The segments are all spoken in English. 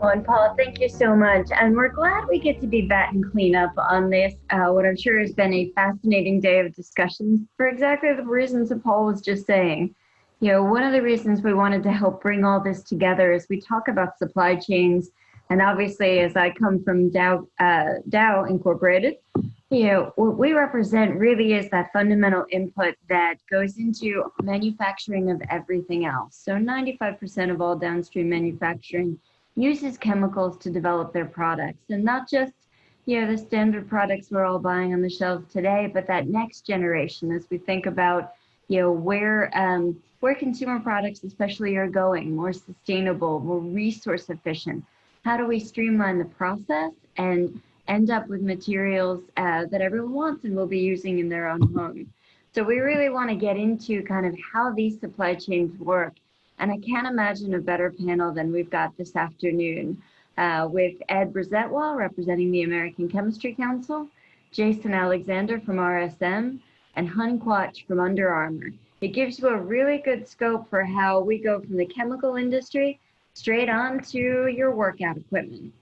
Well, and Paul, thank you so much. And we're glad we get to be batting cleanup on this, what I'm sure has been a fascinating day of discussions for exactly the reasons that Paul was just saying. One of the reasons we wanted to help bring all this together is we talk about supply chains. And obviously, as I come from Dow Incorporated, what we represent really is that fundamental input that goes into manufacturing of everything else. So 95% of all downstream manufacturing uses chemicals to develop their products, and not just the standard products we're all buying on the shelves today, but that next generation as we think about where consumer products especially are going, more sustainable, more resource efficient. How do we streamline the process and end up with materials that everyone wants and will be using in their own home? So we really want to get into kind of how these supply chains work. And I can't imagine a better panel than we've got this afternoon with Ed Brzytwa, representing the American Chemistry Council, Jason Alexander from RSM, and Quach from Under Armour. It gives you a really good scope for how we go from the chemical industry straight on to your workout equipment.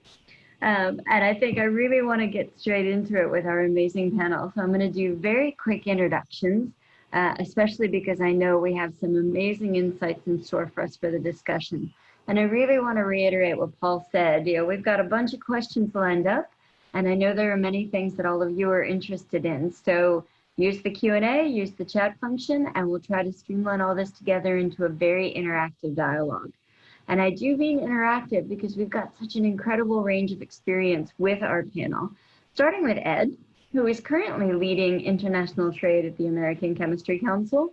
And I think I really want to get straight into it with our amazing panel. So I'm going to do very quick introductions. Especially because I know we have some amazing insights in store for us for the discussion. And I really want to reiterate what Paul said. We've got a bunch of questions lined up, and I know there are many things that all of you are interested in. So use the Q&A, use the chat function, and we'll try to streamline all this together into a very interactive dialogue. And I do mean interactive because we've got such an incredible range of experience with our panel, starting with Ed, who is currently leading international trade at the American Chemistry Council.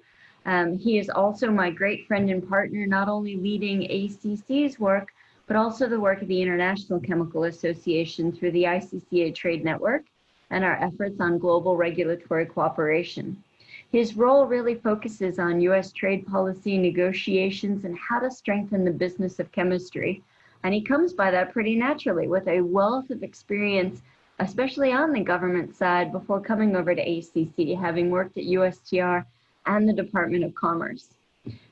He is also my great friend and partner, not only leading ACC's work, but also the work of the International Chemical Association through the ICCA Trade Network and our efforts on global regulatory cooperation. His role really focuses on US trade policy negotiations and how to strengthen the business of chemistry. And he comes by that pretty naturally with a wealth of experience, especially on the government side, before coming over to ACC, having worked at USTR and the Department of Commerce.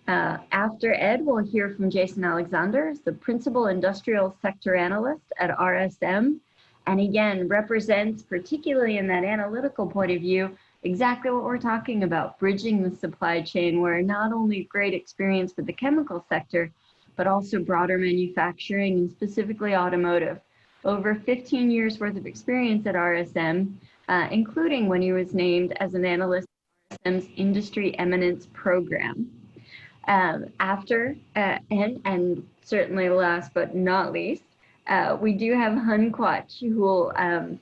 After Ed, we'll hear from Jason Alexander, the Principal Industrial Sector Analyst at RSM, and again, represents, particularly in that analytical point of view, exactly what we're talking about, bridging the supply chain, where not only great experience with the chemical sector, but also broader manufacturing and specifically automotive. Over 15 years worth of experience at RSM, including when he was named as an analyst in RSM's Industry Eminence Program. After, and certainly last but not least, we do have Quach, who will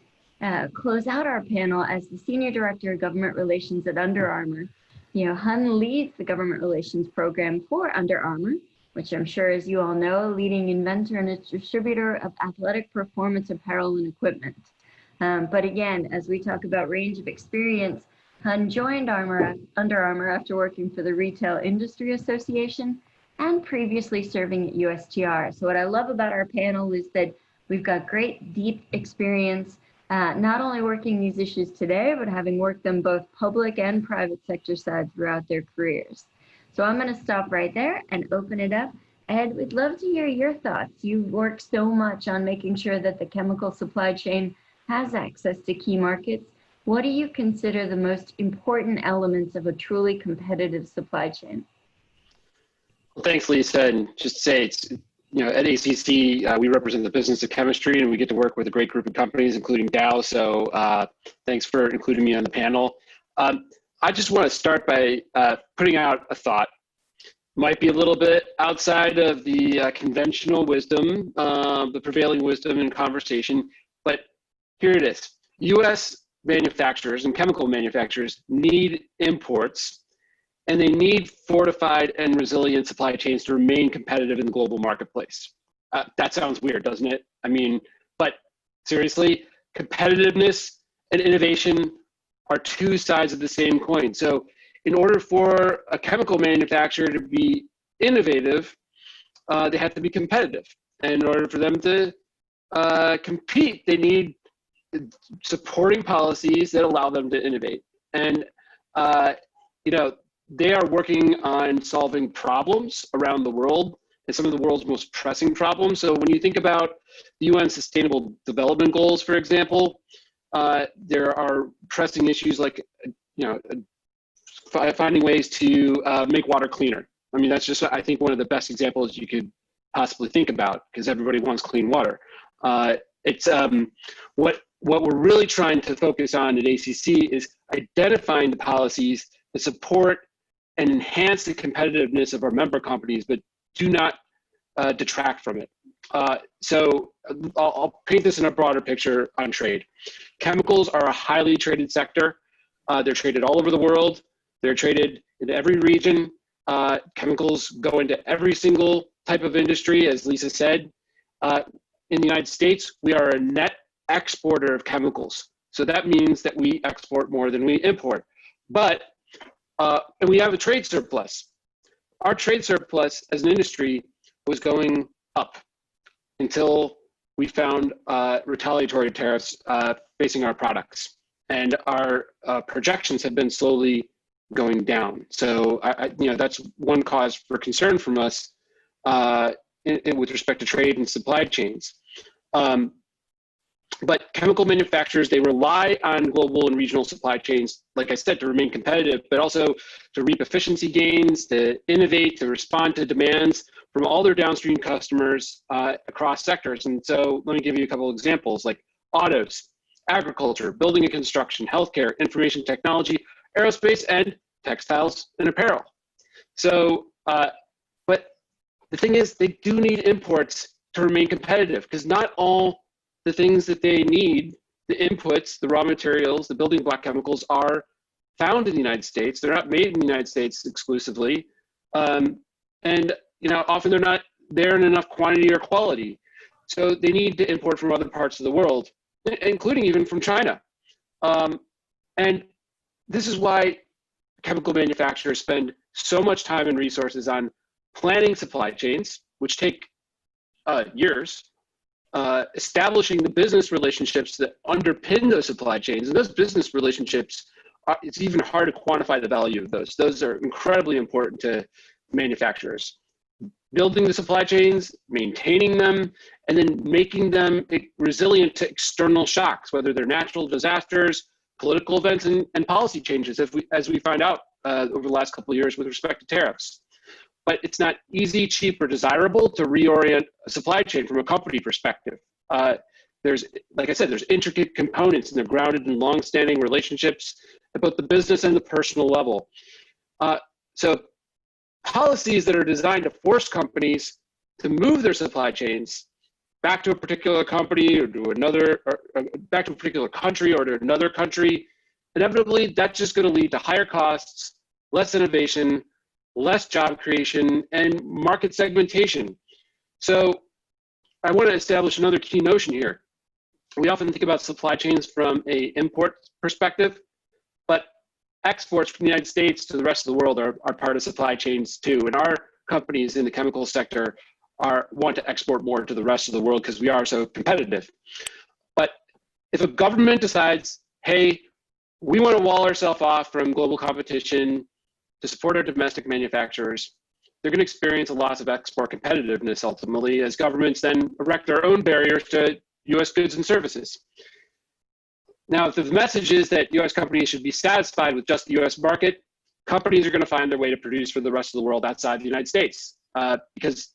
close out our panel as the Senior Director of Government Relations at Under Armour. Hun leads the Government Relations Program for Under Armour, which I'm sure, as you all know, a leading inventor and a distributor of athletic performance apparel and equipment. But again, as we talk about range of experience, Hun joined Under Armour after working for the Retail Industry Association and previously serving at USTR. So what I love about our panel is that we've got great, deep experience, not only working these issues today, but having worked them both public and private sector side throughout their careers. So I'm going to stop right there and open it up. Ed, we'd love to hear your thoughts. You've worked so much on making sure that the chemical supply chain has access to key markets. What do you consider the most important elements of a truly competitive supply chain? Well, thanks, Lisa. And just to say, it's, at ACC, we represent the business of chemistry, and we get to work with a great group of companies, including Dow. So thanks for including me on the panel. I just want to start by putting out a thought. Might be a little bit outside of the conventional wisdom, the prevailing wisdom in conversation, but here it is. U.S. manufacturers and chemical manufacturers need imports, and they need fortified and resilient supply chains to remain competitive in the global marketplace. That sounds weird, doesn't it? I mean, but seriously, competitiveness and innovation are two sides of the same coin. So in order for a chemical manufacturer to be innovative, they have to be competitive. And in order for them to compete, they need supporting policies that allow them to innovate. And they are working on solving problems around the world and some of the world's most pressing problems. So when you think about the UN Sustainable Development Goals, for example, there are pressing issues like, finding ways to make water cleaner. I mean, that's just, I think, one of the best examples you could possibly think about, because everybody wants clean water. It's what we're really trying to focus on at ACC is identifying the policies that support and enhance the competitiveness of our member companies, but do not detract from it. So I'll paint this in a broader picture on trade. Chemicals are a highly traded sector. They're traded all over the world. They're traded in every region. Chemicals go into every single type of industry, as Lisa said. In the United States, we are a net exporter of chemicals. So that means that we export more than we import. But, and we have a trade surplus. Our trade surplus as an industry was going up until we found retaliatory tariffs facing our products. And our projections have been slowly going down. So that's one cause for concern from us with respect to trade and supply chains. But chemical manufacturers, they rely on global and regional supply chains, like I said, to remain competitive, but also to reap efficiency gains, to innovate, to respond to demands from all their downstream customers across sectors. And so let me give you a couple of examples, like autos, agriculture, building and construction, healthcare, information technology, aerospace, and textiles and apparel. So, but the thing is, they do need imports to remain competitive, because not all the things that they need, the inputs, the raw materials, the building block chemicals, are found in the United States. They're not made in the United States exclusively. And often they're not there in enough quantity or quality. So they need to import from other parts of the world, including even from China. And this is why chemical manufacturers spend so much time and resources on planning supply chains, which take years, establishing the business relationships that underpin those supply chains. And those business relationships, it's even hard to quantify the value of those. Those are incredibly important to manufacturers. Building the supply chains, maintaining them, and then making them resilient to external shocks, whether they're natural disasters, political events, and policy changes, as we find out over the last couple of years with respect to tariffs. But it's not easy, cheap, or desirable to reorient a supply chain from a company perspective. There's, like I said, there's intricate components, and they're grounded in long-standing relationships at both the business and the personal level. So policies that are designed to force companies to move their supply chains back to a particular company or to another, or back to a particular country or to another country, inevitably that's just going to lead to higher costs, less innovation, less job creation, and market segmentation. So I want to establish another key notion here. We often think about supply chains from an import perspective, but exports from the United States to the rest of the world are part of supply chains too. And our companies in the chemical sector want to export more to the rest of the world because we are so competitive. But if a government decides, hey, we want to wall ourselves off from global competition to support our domestic manufacturers, they're going to experience a loss of export competitiveness ultimately, as governments then erect their own barriers to US goods and services. Now, if the message is that US companies should be satisfied with just the US market, companies are going to find their way to produce for the rest of the world outside the United States, because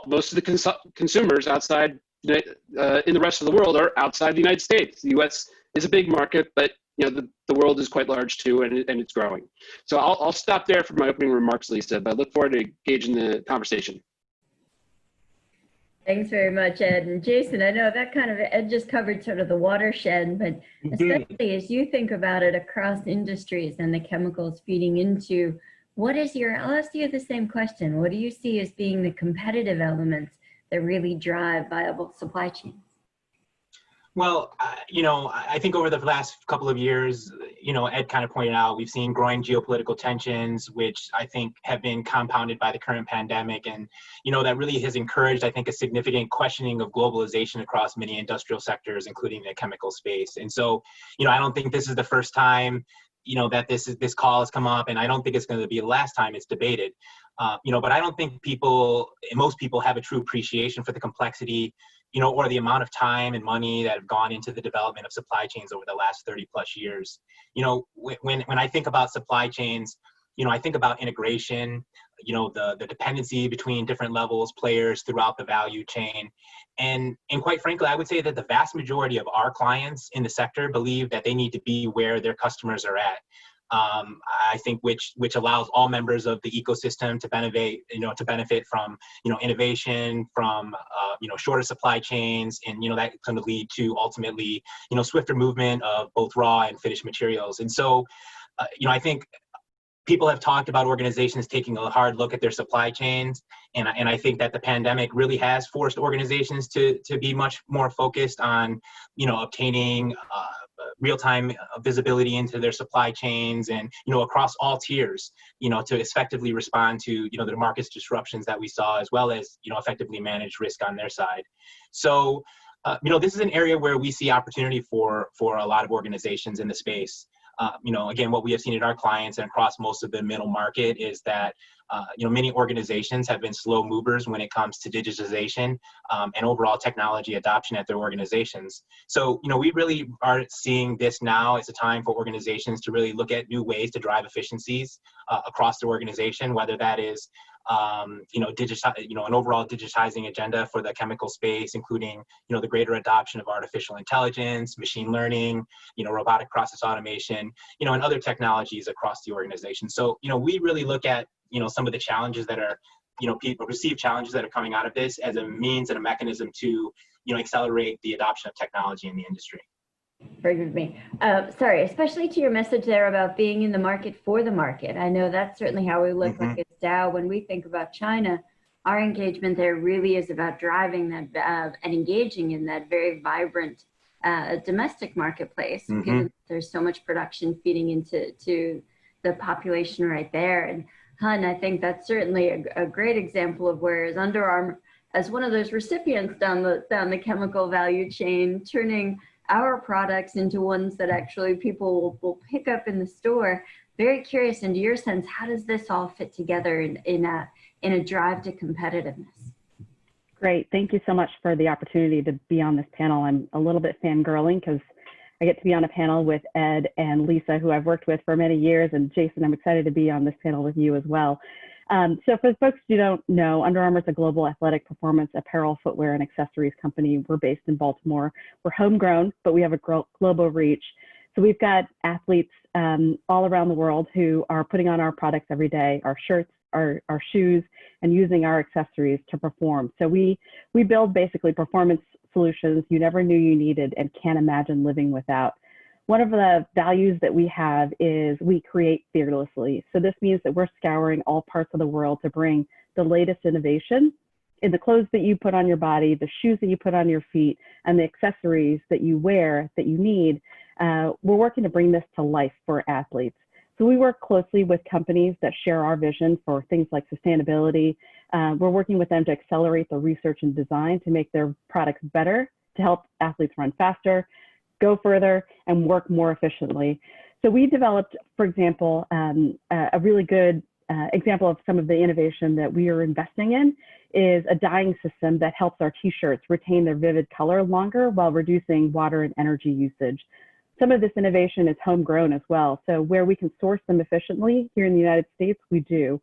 most of the consumers outside in the rest of the world are outside the United States. The US is a big market, but the world is quite large too, and it's growing. So I'll stop there for my opening remarks, Lisa, but I look forward to engaging the conversation. Thanks very much, Ed. And Jason, I know that Ed just covered sort of the watershed, but especially as you think about it across industries and the chemicals feeding into, I'll ask you the same question. What do you see as being the competitive elements that really drive viable supply chains? Well, I think over the last couple of years, Ed kind of pointed out, we've seen growing geopolitical tensions, which I think have been compounded by the current pandemic. And, that really has encouraged, I think, a significant questioning of globalization across many industrial sectors, including the chemical space. And so, I don't think this is the first time, that this call has come up, and I don't think it's going to be the last time it's debated. But I don't think most people have a true appreciation for the complexity, or the amount of time and money that have gone into the development of supply chains over the last 30 plus years. When I think about supply chains, I think about integration, the dependency between different levels, players throughout the value chain. And quite frankly, I would say that the vast majority of our clients in the sector believe that they need to be where their customers are at. I think which allows all members of the ecosystem to benefit from, innovation, from, shorter supply chains, and, that's going to lead to ultimately, swifter movement of both raw and finished materials. And so, I think people have talked about organizations taking a hard look at their supply chains. And I think that the pandemic really has forced organizations to be much more focused on, obtaining real-time visibility into their supply chains and, across all tiers, to effectively respond to, the market's disruptions that we saw, as well as, effectively manage risk on their side. So, this is an area where we see opportunity for a lot of organizations in the space. Again, what we have seen at our clients and across most of the middle market is that, many organizations have been slow movers when it comes to digitization and overall technology adoption at their organizations. So, we really are seeing this now as a time for organizations to really look at new ways to drive efficiencies across their organization, whether that is an overall digitizing agenda for the chemical space, including, the greater adoption of artificial intelligence, machine learning, robotic process automation, and other technologies across the organization. So, we really look at, some of the challenges that are, perceived challenges that are coming out of this as a means and a mechanism to, accelerate the adoption of technology in the industry. Forgive me. Sorry, especially to your message there about being in the market for the market. I know that's certainly how we look like it's Dow. When we think about China, our engagement there really is about driving that and engaging in that very vibrant domestic marketplace. Given there's so much production feeding into the population right there. And Hun, I think that's certainly a great example of where as Under Armour, as one of those recipients down the chemical value chain, turning our products into ones that actually people will pick up in the store. Very curious, into your sense, how does this all fit together in a drive to competitiveness? Great, thank you so much for the opportunity to be on this panel. I'm a little bit fangirling because I get to be on a panel with Ed and Lisa, who I've worked with for many years, and Jason, I'm excited to be on this panel with you as well. So for the folks who don't know, Under Armour is a global athletic performance apparel, footwear, and accessories company. We're based in Baltimore. We're homegrown, but we have a global reach. So we've got athletes all around the world who are putting on our products every day, our shirts, our shoes, and using our accessories to perform. So we build basically performance solutions you never knew you needed and can't imagine living without. One of the values that we have is we create fearlessly. So this means that we're scouring all parts of the world to bring the latest innovation in the clothes that you put on your body, the shoes that you put on your feet, and the accessories that you wear that you need. We're working to bring this to life for athletes. So we work closely with companies that share our vision for things like sustainability. We're working with them to accelerate the research and design to make their products better, to help athletes run faster, go further, and work more efficiently. So we developed, for example, a really good example of some of the innovation that we are investing in is a dyeing system that helps our t-shirts retain their vivid color longer while reducing water and energy usage. Some of this innovation is homegrown as well. So where we can source them efficiently here in the United States, we do.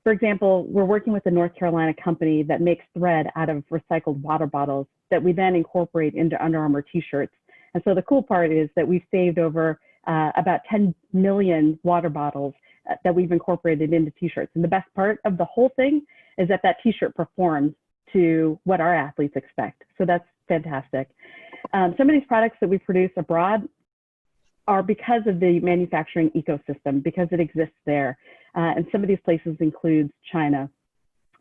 For example, we're working with a North Carolina company that makes thread out of recycled water bottles that we then incorporate into Under Armour t-shirts. And so the cool part is that we've saved over about 10 million water bottles that we've incorporated into t-shirts. And the best part of the whole thing is that that t-shirt performs to what our athletes expect. So that's fantastic. Some of these products that we produce abroad are because of the manufacturing ecosystem, because it exists there. And some of these places include China.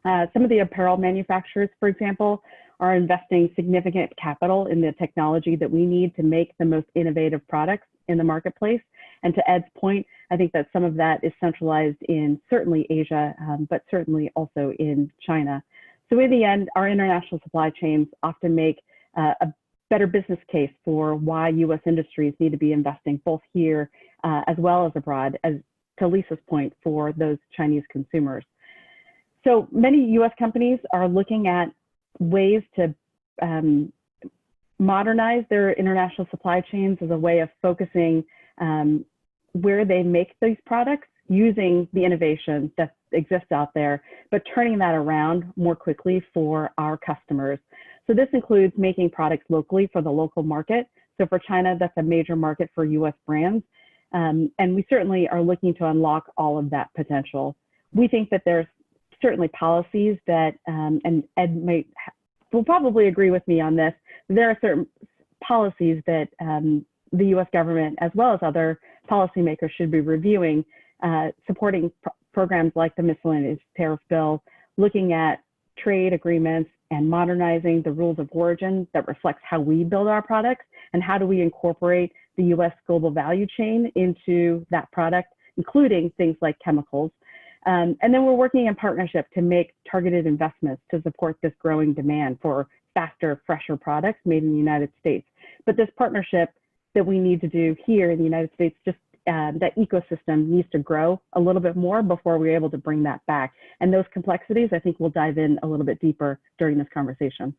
Some of the apparel manufacturers, for example, are investing significant capital in the technology that we need to make the most innovative products in the marketplace. And to Ed's point, I think that some of that is centralized in certainly Asia, but certainly also in China. So in the end, our international supply chains often make a better business case for why U.S. industries need to be investing both here as well as abroad, as to Lisa's point, for those Chinese consumers. So many US companies are looking at ways to modernize their international supply chains as a way of focusing where they make these products using the innovation that exists out there, but turning that around more quickly for our customers. So this includes making products locally for the local market. So for China, that's a major market for US brands. And we certainly are looking to unlock all of that potential. We think that there's certainly policies that, and Ed will probably agree with me on this, there are certain policies that the US government, as well as other policymakers, should be reviewing, supporting programs like the Miscellaneous Tariff Bill, looking at trade agreements and modernizing the rules of origin that reflects how we build our products and how do we incorporate the US global value chain into that product, including things like chemicals. And then we're working in partnership to make targeted investments to support this growing demand for faster, fresher products made in the United States. But this partnership that we need to do here in the United States, just that ecosystem needs to grow a little bit more before we're able to bring that back. And those complexities, I think we'll dive in a little bit deeper during this conversation.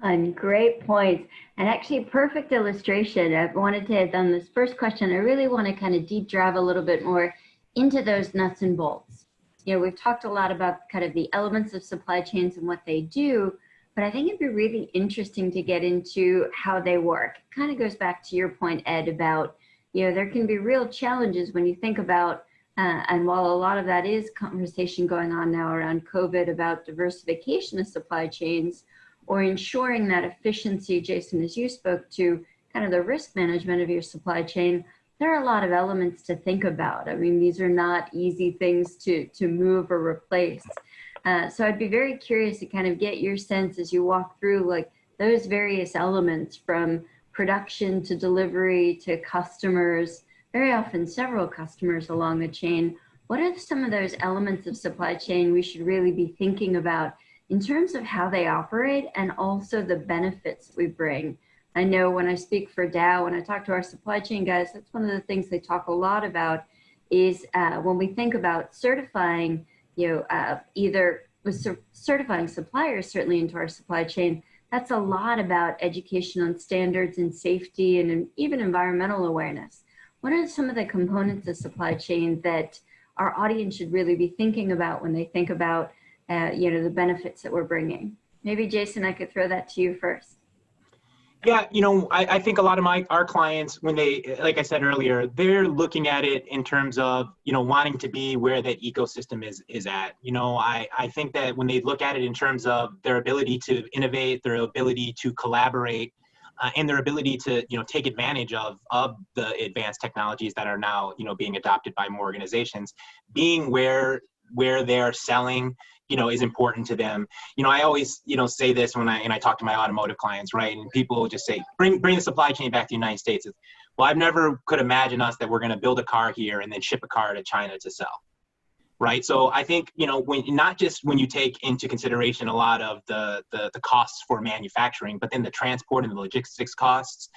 And great points, and actually perfect illustration. I wanted to, on this first question, I really want to kind of deep dive a little bit more into those nuts and bolts. You know, we've talked a lot about kind of the elements of supply chains and what they do, but I think it'd be really interesting to get into how they work. It kind of goes back to your point, Ed, about, you know, there can be real challenges when you think about, and while a lot of that is conversation going on now around COVID about diversification of supply chains, or ensuring that efficiency, Jason, as you spoke to, kind of the risk management of your supply chain, there are a lot of elements to think about. I mean, these are not easy things to move or replace. So I'd be very curious to kind of get your sense as you walk through like those various elements from production to delivery to customers, very often several customers along the chain. What are some of those elements of supply chain we should really be thinking about in terms of how they operate and also the benefits we bring? I know when I speak for Dow, when I talk to our supply chain guys, that's one of the things they talk a lot about is when we think about certifying, either with certifying suppliers certainly into our supply chain, that's a lot about education on standards and safety and even environmental awareness. What are some of the components of supply chain that our audience should really be thinking about when they think about the benefits that we're bringing? Maybe Jason, I could throw that to you first. Yeah, I think a lot of our clients, when they, like I said earlier, they're looking at it in terms of, wanting to be where that ecosystem is at. I think that when they look at it in terms of their ability to innovate, their ability to collaborate, and their ability to, take advantage of the advanced technologies that are now, being adopted by more organizations, being where they're selling, is important to them. I always, say this when I talk to my automotive clients, right? And people just say, bring the supply chain back to the United States. Well, I've never could imagine us that we're going to build a car here and then ship a car to China to sell, right? So I think, not just when you take into consideration a lot of the costs for manufacturing, but then the transport and the logistics costs,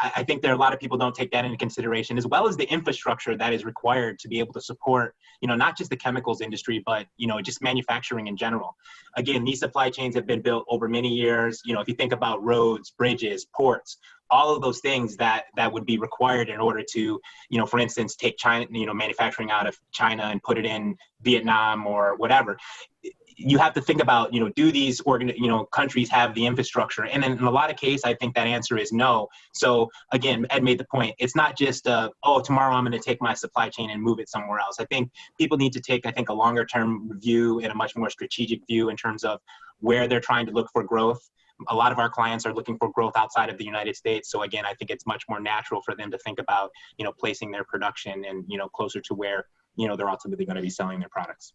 I think there are a lot of people don't take that into consideration, as well as the infrastructure that is required to be able to support, not just the chemicals industry, but, just manufacturing in general. Again, these supply chains have been built over many years. If you think about roads, bridges, ports, all of those things that would be required in order to, for instance, take China, manufacturing out of China and put it in Vietnam or whatever. You have to think about, do these countries have the infrastructure? And then in a lot of cases, I think that answer is no. So again, Ed made the point. It's not just, tomorrow I'm going to take my supply chain and move it somewhere else. I think people need to take, a longer term view and a much more strategic view in terms of where they're trying to look for growth. A lot of our clients are looking for growth outside of the United States. So again, I think it's much more natural for them to think about, placing their production and, closer to where, they're ultimately going to be selling their products.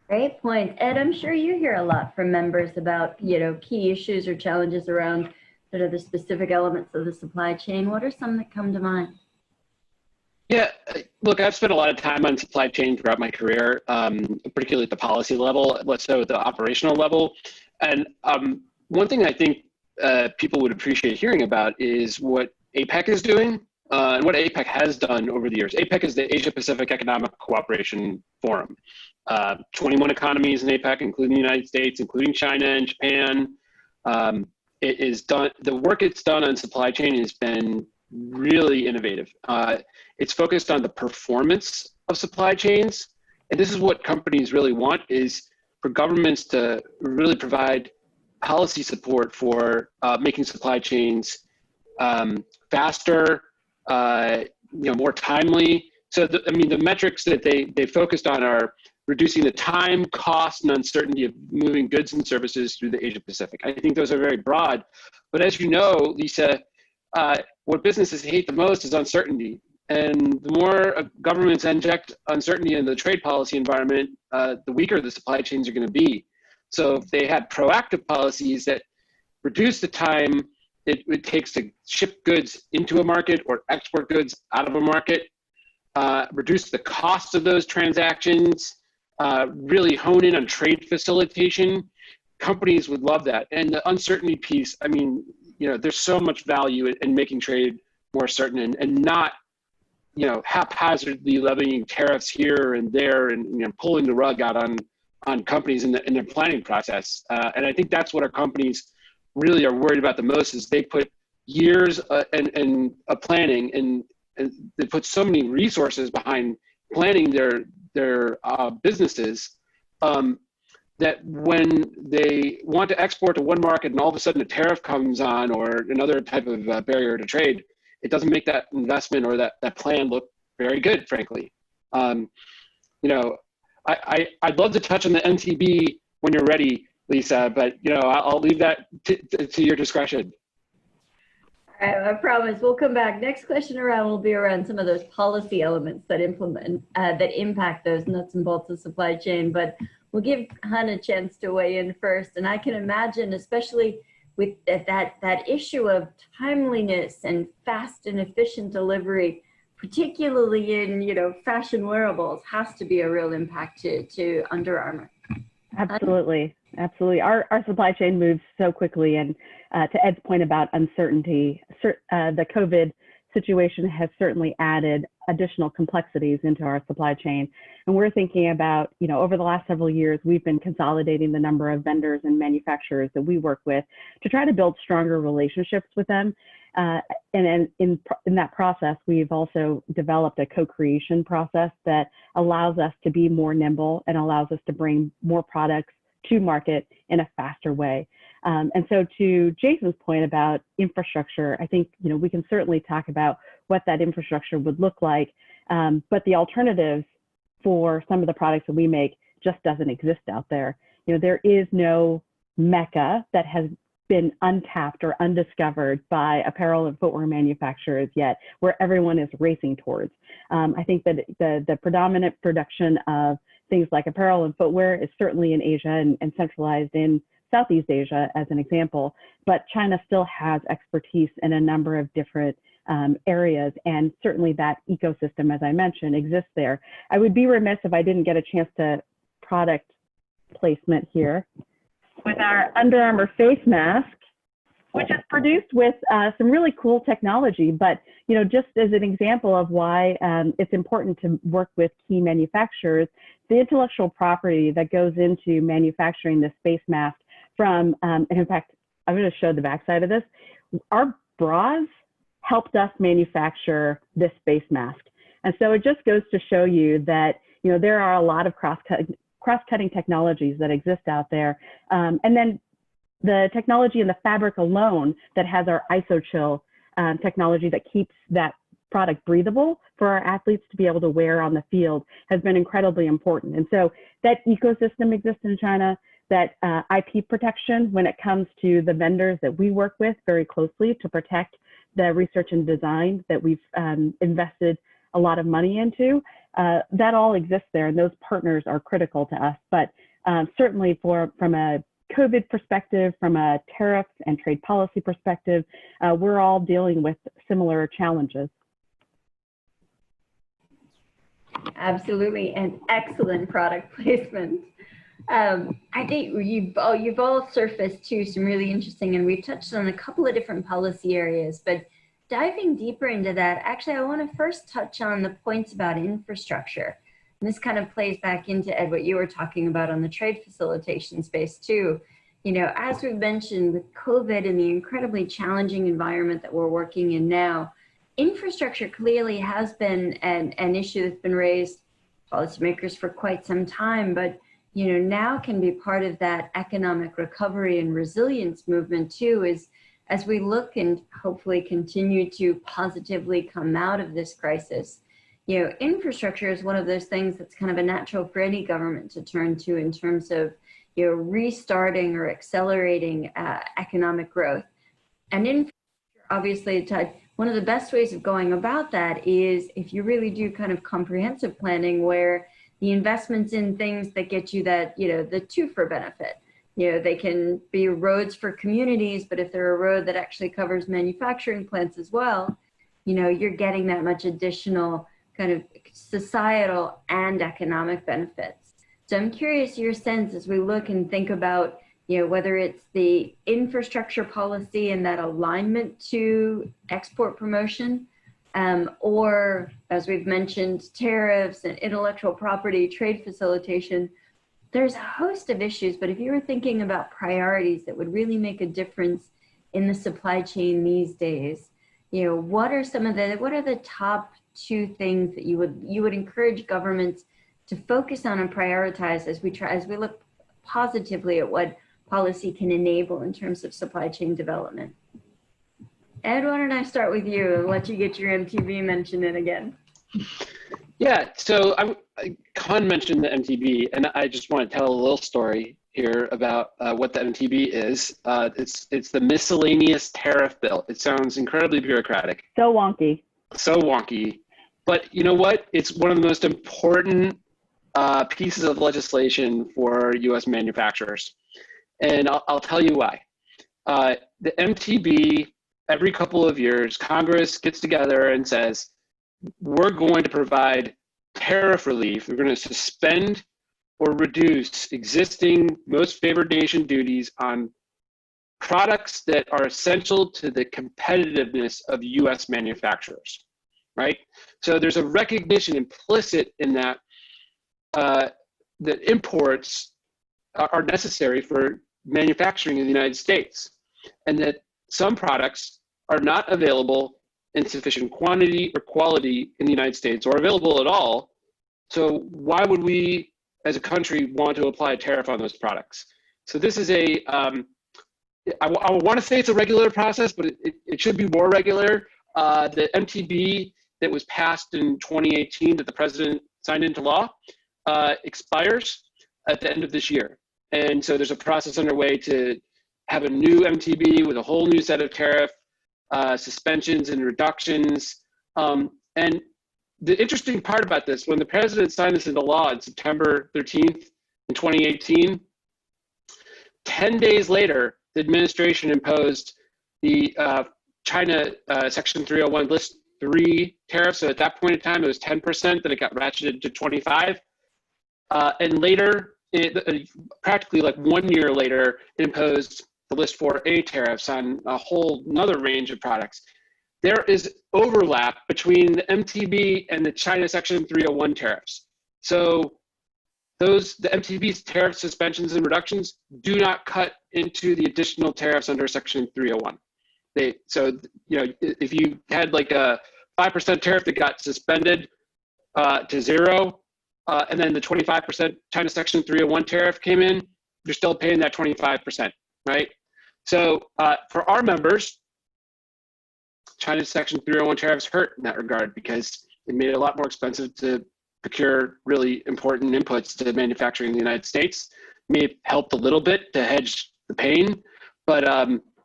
Great point. Ed, I'm sure you hear a lot from members about, key issues or challenges around sort of the specific elements of the supply chain. What are some that come to mind? Yeah, look, I've spent a lot of time on supply chain throughout my career, particularly at the policy level, less so at the operational level. And one thing I think people would appreciate hearing about is what APEC is doing. and what APEC has done over the years. APEC is the Asia Pacific Economic Cooperation Forum. 21 economies in APEC, including the United States, including China and Japan. It is done. The work it's done on supply chain has been really innovative. It's focused on the performance of supply chains, and this is what companies really want: is for governments to really provide policy support for making supply chains faster, more timely. So, the metrics that they focused on are reducing the time, cost, and uncertainty of moving goods and services through the Asia Pacific. I think those are very broad, but as you know, Lisa, what businesses hate the most is uncertainty. And the more governments inject uncertainty in the trade policy environment, the weaker the supply chains are going to be. So if they had proactive policies that reduce the time it takes to ship goods into a market or export goods out of a market, reduce the cost of those transactions, really hone in on trade facilitation, companies would love that. And the uncertainty piece, there's so much value in making trade more certain and not, haphazardly levying tariffs here and there and pulling the rug out on companies in their planning process. And I think that's what our companies really are worried about the most, is they put years and planning and they put so many resources behind planning their businesses that when they want to export to one market and all of a sudden a tariff comes on or another type of barrier to trade, it doesn't make that investment or that plan look very good, frankly. I'd love to touch on the NTB when you're ready, Lisa, but I'll leave that to your discretion. All right, I promise we'll come back. Next question around will be around some of those policy elements that impact those nuts and bolts of supply chain. But we'll give Han a chance to weigh in first. And I can imagine, especially with that issue of timeliness and fast and efficient delivery, particularly in fashion wearables, has to be a real impact to Under Armour. Absolutely. Our supply chain moves so quickly, and to Ed's point about uncertainty, the COVID situation has certainly added additional complexities into our supply chain. And we're thinking about, over the last several years, we've been consolidating the number of vendors and manufacturers that we work with to try to build stronger relationships with them. And in that process, we've also developed a co-creation process that allows us to be more nimble and allows us to bring more products to market in a faster way. And so to Jason's point about infrastructure, I think, we can certainly talk about what that infrastructure would look like, but the alternatives for some of the products that we make just doesn't exist out there. There is no mecca that has been untapped or undiscovered by apparel and footwear manufacturers yet, where everyone is racing towards. I think that the predominant production of things like apparel and footwear is certainly in Asia and centralized in Southeast Asia as an example, but China still has expertise in a number of different areas, and certainly that ecosystem, as I mentioned, exists there. I would be remiss if I didn't get a chance to product placement here with our Under Armour face mask, which is produced with some really cool technology, but just as an example of why it's important to work with key manufacturers, the intellectual property that goes into manufacturing this face mask from, and in fact, I'm going to show the backside of this. Our bras helped us manufacture this face mask. And so it just goes to show you that, there are a lot of cross-cutting technologies that exist out there. And then the technology in the fabric alone that has our IsoChill technology that keeps that product breathable for our athletes to be able to wear on the field has been incredibly important. And so that ecosystem exists in China, that IP protection when it comes to the vendors that we work with very closely to protect the research and design that we've invested a lot of money into, that all exists there, and those partners are critical to us. But certainly from a COVID perspective, from a tariff and trade policy perspective, we're all dealing with similar challenges. Absolutely, and excellent product placement. I think you've all surfaced too some really interesting, and we've touched on a couple of different policy areas, but diving deeper into that, actually, I want to first touch on the points about infrastructure. And this kind of plays back into, Ed, what you were talking about on the trade facilitation space too. You know, as we've mentioned with COVID and the incredibly challenging environment that we're working in now, infrastructure clearly has been an issue that's been raised policymakers for quite some time, but you know, now can be part of that economic recovery and resilience movement too, is as we look and hopefully continue to positively come out of this crisis. You know, infrastructure is one of those things that's kind of a natural for any government to turn to in terms of, you know, restarting or accelerating economic growth. And infrastructure, obviously, one of the best ways of going about that is if you really do kind of comprehensive planning where the investments in things that get you that, you know, the two-for benefit. You know, they can be roads for communities, but if they're a road that actually covers manufacturing plants as well, you know, you're getting that much additional kind of societal and economic benefits. So I'm curious your sense as we look and think about, you know, whether it's the infrastructure policy and that alignment to export promotion, or as we've mentioned, tariffs and intellectual property, trade facilitation. There's a host of issues, but if you were thinking about priorities that would really make a difference in the supply chain these days, you know, what are the top two things that you would encourage governments to focus on and prioritize as we look positively at what policy can enable in terms of supply chain development? Ed, why don't I start with you and let you get your MTB mention in again? Yeah, so Con mentioned the MTB, and I just want to tell a little story here about what the MTB is. It's the Miscellaneous Tariff Bill. It sounds incredibly bureaucratic. So wonky. So wonky. But you know what? It's one of the most important pieces of legislation for U.S. manufacturers. And I'll tell you why. The MTB, every couple of years, Congress gets together and says, we're going to provide tariff relief. We're going to suspend or reduce existing most favored nation duties on products that are essential to the competitiveness of U.S. manufacturers, right? So there's a recognition implicit in that that imports are necessary for manufacturing in the United States, and that some products are not available in sufficient quantity or quality in the United States, or available at all. So why would we as a country want to apply a tariff on those products? So this is I want to say it's a regular process, but it should be more regular. The MTB that was passed in 2018 that the president signed into law expires at the end of this year. And so there's a process underway to have a new MTB with a whole new set of tariff suspensions and reductions. And the interesting part about this, when the president signed this into law on September 13th in 2018, 10 days later, the administration imposed the China Section 301 List 3 tariff. So at that point in time, it was 10%, then it got ratcheted to 25. And later, practically like 1 year later, it imposed the List 4A tariffs on a whole another range of products. There is overlap between the MTB and the China Section 301 tariffs. So the MTB's tariff suspensions and reductions do not cut into the additional tariffs under Section 301. So you know, if you had like a 5% tariff that got suspended to zero, and then the 25% China Section 301 tariff came in, you're still paying that 25%, right? So for our members, China Section 301 tariffs hurt in that regard because it made it a lot more expensive to procure really important inputs to manufacturing in the United States. May have helped a little bit to hedge the pain, but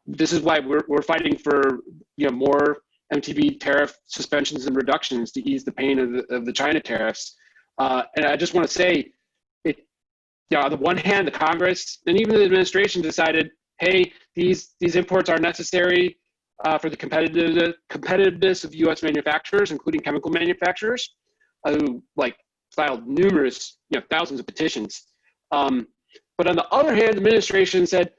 this is why we're fighting for, you know, more MTB tariff suspensions and reductions to ease the pain of the China tariffs. And I just want to say, you know, on the one hand, the Congress and even the administration decided, hey, these imports are necessary for the competitiveness of U.S. manufacturers, including chemical manufacturers, who like filed numerous, you know, thousands of petitions. But on the other hand, the administration said,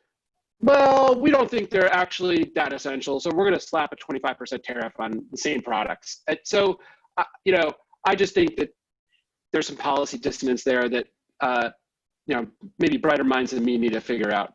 Well, we don't think they're actually that essential. So we're going to slap a 25% tariff on the same products. And so, I just think that there's some policy dissonance there that, maybe brighter minds than me need to figure out.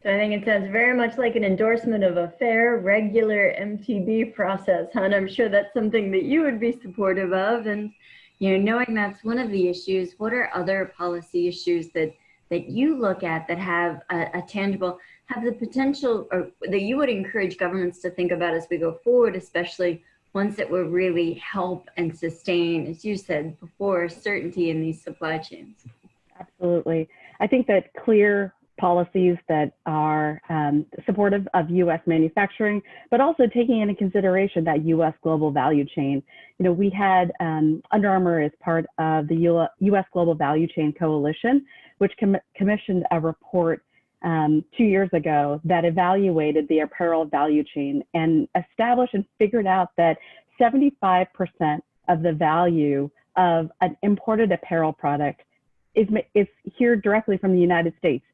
So I think it sounds very much like an endorsement of a fair, regular MTB process, and I'm sure that's something that you would be supportive of. And knowing that's one of the issues, what are other policy issues that you look at that have have the potential, or that you would encourage governments to think about as we go forward, especially ones that will really help and sustain, as you said before, certainty in these supply chains? Absolutely. I think that clear policies that are supportive of U.S. manufacturing, but also taking into consideration that U.S. global value chain. We had Under Armour as part of the U.S. Global Value Chain Coalition, which commissioned a report 2 years ago that evaluated the apparel value chain and established and figured out that 75% of the value of an imported apparel product is here directly from the United States.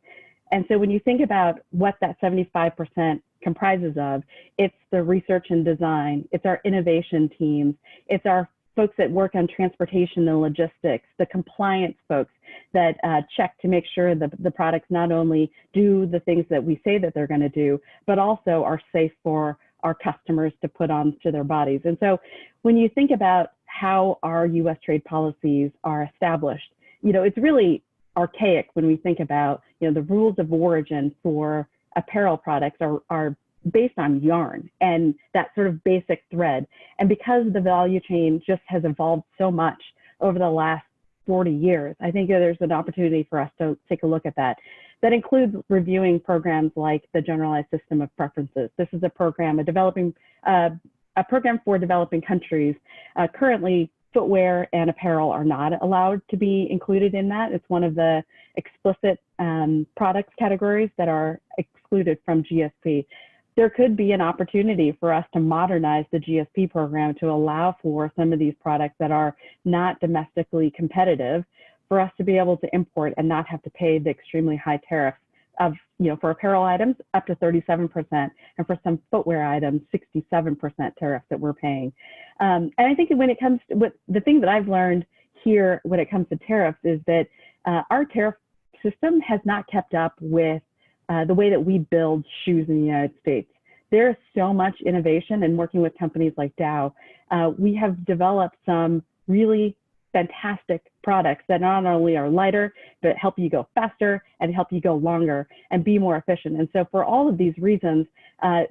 And so when you think about what that 75% comprises of, it's the research and design, it's our innovation teams, it's our folks that work on transportation and logistics, the compliance folks that check to make sure that the products not only do the things that we say that they're going to do, but also are safe for our customers to put onto their bodies. And so when you think about how our U.S. trade policies are established, it's really archaic when we think about, the rules of origin for apparel products are based on yarn and that sort of basic thread. And because the value chain just has evolved so much over the last 40 years, I think there's an opportunity for us to take a look at that. That includes reviewing programs like the Generalized System of Preferences. This is a program, a program for developing countries. Currently, footwear and apparel are not allowed to be included in that. It's one of the explicit products categories that are excluded from GSP. There could be an opportunity for us to modernize the GSP program to allow for some of these products that are not domestically competitive for us to be able to import and not have to pay the extremely high tariffs of, for apparel items up to 37%, and for some footwear items, 67% tariff that we're paying. And I think when it comes to the thing that I've learned here when it comes to tariffs is that our tariff system has not kept up with the way that we build shoes in the United States. There's so much innovation, and working with companies like Dow, we have developed some really fantastic products that not only are lighter, but help you go faster and help you go longer and be more efficient. And so for all of these reasons,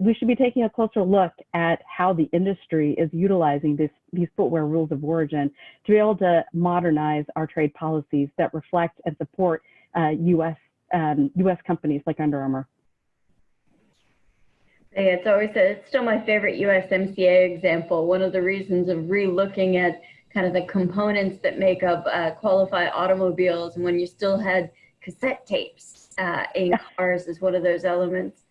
we should be taking a closer look at how the industry is utilizing these footwear rules of origin to be able to modernize our trade policies that reflect and support U.S. companies like Under Armour. Yeah, it's still my favorite USMCA example. One of the reasons of re-looking at kind of the components that make up qualify automobiles, and when you still had cassette tapes in cars as one of those elements.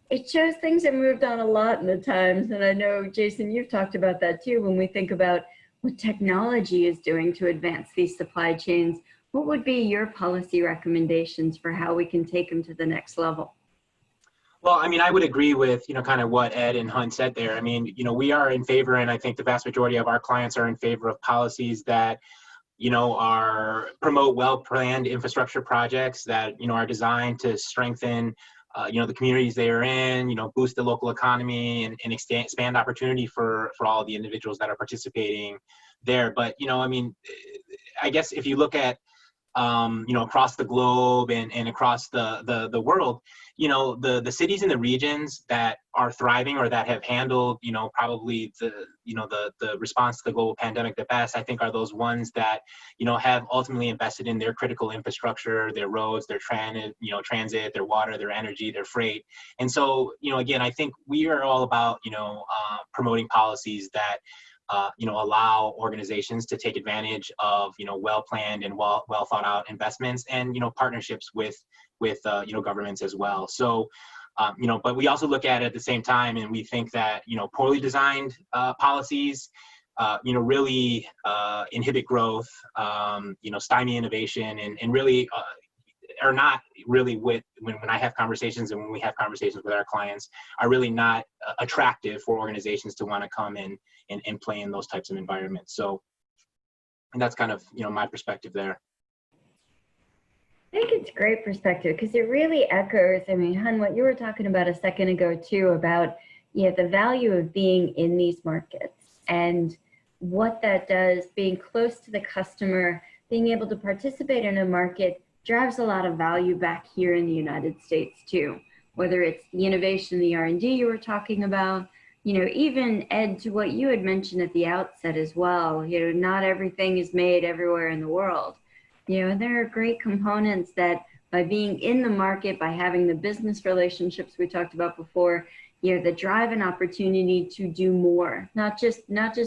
It shows things have moved on a lot in the times, and I know, Jason, you've talked about that too. When we think about what technology is doing to advance these supply chains, what would be your policy recommendations for how we can take them to the next level? Well, I mean, I would agree with, kind of what Ed and Hunt said there. I mean, we are in favor, and I think the vast majority of our clients are in favor of policies that, are promote well-planned infrastructure projects that, are designed to strengthen, the communities they are in, boost the local economy and expand opportunity for all the individuals that are participating there. But, I mean, I guess if you look at, across the globe and across the world, the cities and the regions that are thriving or that have handled, probably the response to the global pandemic the best, I think are those ones that, have ultimately invested in their critical infrastructure, their roads, their transit, their water, their energy, their freight. And so, again, I think we are all about, promoting policies that, allow organizations to take advantage of, well-planned and well thought out investments and, partnerships with governments as well. So, but we also look at it at the same time, and we think that, poorly designed policies, really inhibit growth, stymie innovation, and really are not really when I have conversations and when we have conversations with our clients, are really not attractive for organizations to want to come in and play in those types of environments. So, and that's kind of, my perspective there. I think it's great perspective because it really echoes, I mean, Hun, what you were talking about a second ago too, about the value of being in these markets and what that does, being close to the customer, being able to participate in a market drives a lot of value back here in the United States too, whether it's the innovation, the R&D you were talking about, even Ed, to what you had mentioned at the outset as well, not everything is made everywhere in the world. There are great components that by being in the market, by having the business relationships we talked about before, that drive an opportunity to do more, not just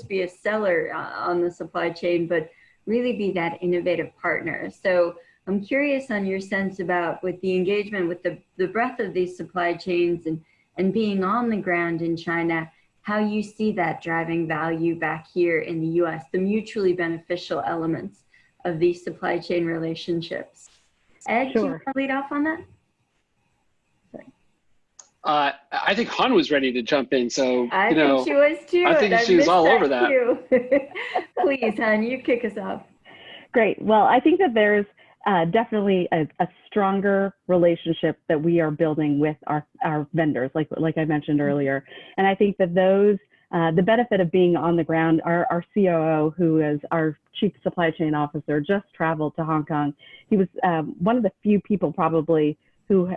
be a seller on the supply chain, but really be that innovative partner. So I'm curious on your sense about with the engagement with the breadth of these supply chains and being on the ground in China, how you see that driving value back here in the US, the mutually beneficial elements of these supply chain relationships. Ed, Sure. Do you want to lead off on that? I think Han was ready to jump in, so I think she was too. I think she was all over that. Too. Please, Han, you kick us off. Great. Well, I think that there's definitely a stronger relationship that we are building with our vendors, like I mentioned earlier. And I think that those, the benefit of being on the ground, our COO, who is our Chief Supply Chain Officer, just traveled to Hong Kong. He was one of the few people probably who